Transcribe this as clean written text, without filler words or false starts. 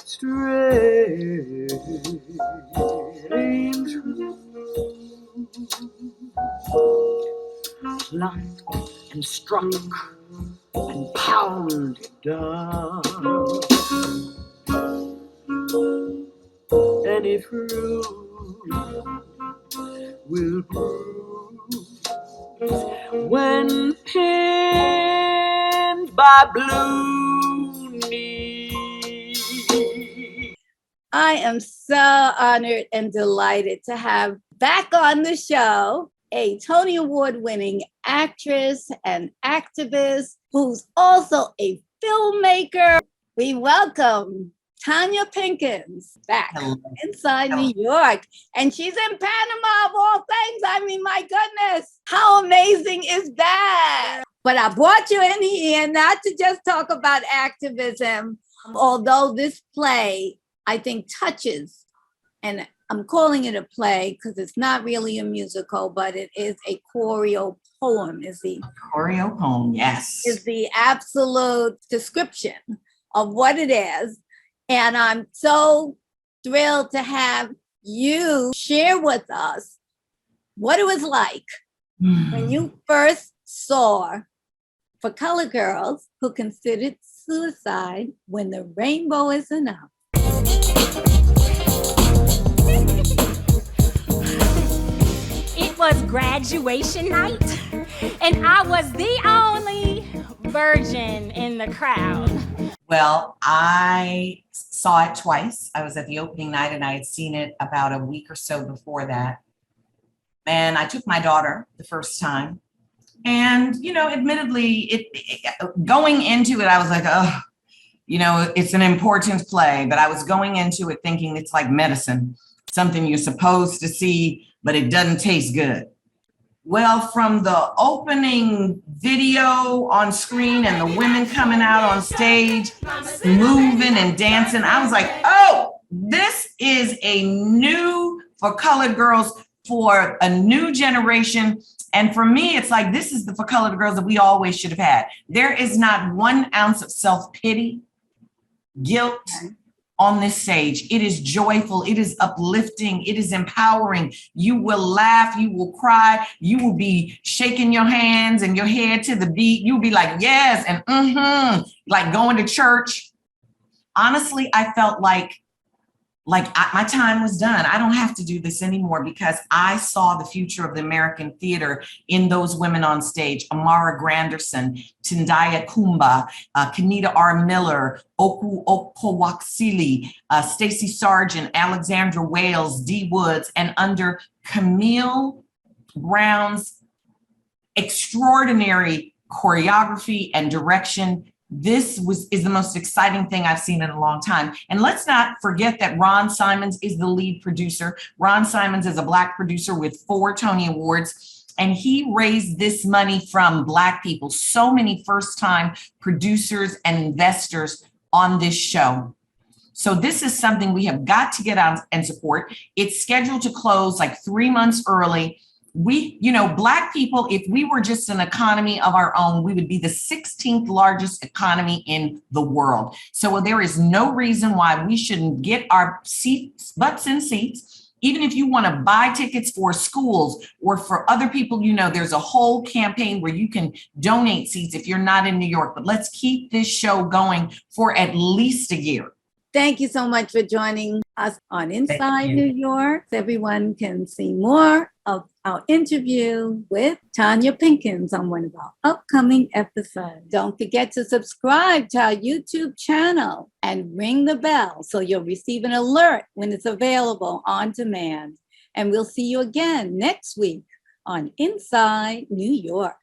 Strange locked and struck and pounded down. Any fruit will bruise when pinned by blue knee. I am so honored and delighted to have back on the show a Tony Award-winning actress and activist who's also a filmmaker. We welcome TONYA Pinkins back inside New York. And she's in Panama of all things. I mean, my goodness, how amazing is that? But I brought you in here not to just talk about activism, although this play, I think, touches, and I'm calling it a play because it's not really a musical, but it is a choreo poem. Choreo poem, yes. Is the absolute description of what it is. And I'm so thrilled to have you share with us what it was like when you first saw For Colored Girls Who Considered Suicide When the Rainbow Is Enough. It was graduation night, and I was the only virgin in the crowd. Well, I saw it twice. I was at the opening night and I had seen it about a week or so before that. And I took my daughter the first time. And, you know, admittedly, going into it, I was like, oh, you know, it's an important play, but I was going into it thinking it's like medicine, something you're supposed to see, but it doesn't taste good. Well, from the opening video on screen and the women coming out on stage, moving and dancing, I was like, oh, this is a new For Colored Girls for a new generation. And for me, it's like, this is the For Colored Girls that we always should have had. There is not 1 ounce of self-pity, guilt on this stage. It is joyful. It is uplifting. It is empowering. You will laugh. You will cry. You will be shaking your hands and your head to the beat. You'll be like, yes, and like going to church. Honestly, I felt like my time was done. I don't have to do this anymore because I saw the future of the American theater in those women on stage. Amara Granderson, Tindaya Kumba, Kenita R. Miller, Oku Okowaksili, Stacey Sargent, Alexandra Wales, Dee Woods, and under Camille Brown's extraordinary choreography and direction, this is the most exciting thing I've seen in a long time. And let's not forget that Ron Simons is the lead producer. Ron Simons is a Black producer with 4 Tony Awards, and he raised this money from Black people. So many first-time producers and investors on this show. So this is something we have got to get out and support. It's scheduled to close like 3 months early. We, you know, Black people, if we were just an economy of our own, we would be the 16th largest economy in the world. So there is no reason why we shouldn't get our butts in seats. Even if you want to buy tickets for schools or for other people, you know, there's a whole campaign where you can donate seats if you're not in New York. But let's keep this show going for at least a year. Thank you so much for joining us on Inside New York. Everyone can see more of our interview with TONYA Pinkins on one of our upcoming episodes. Don't forget to subscribe to our YouTube channel and ring the bell so you'll receive an alert when it's available on demand. And we'll see you again next week on Inside New York.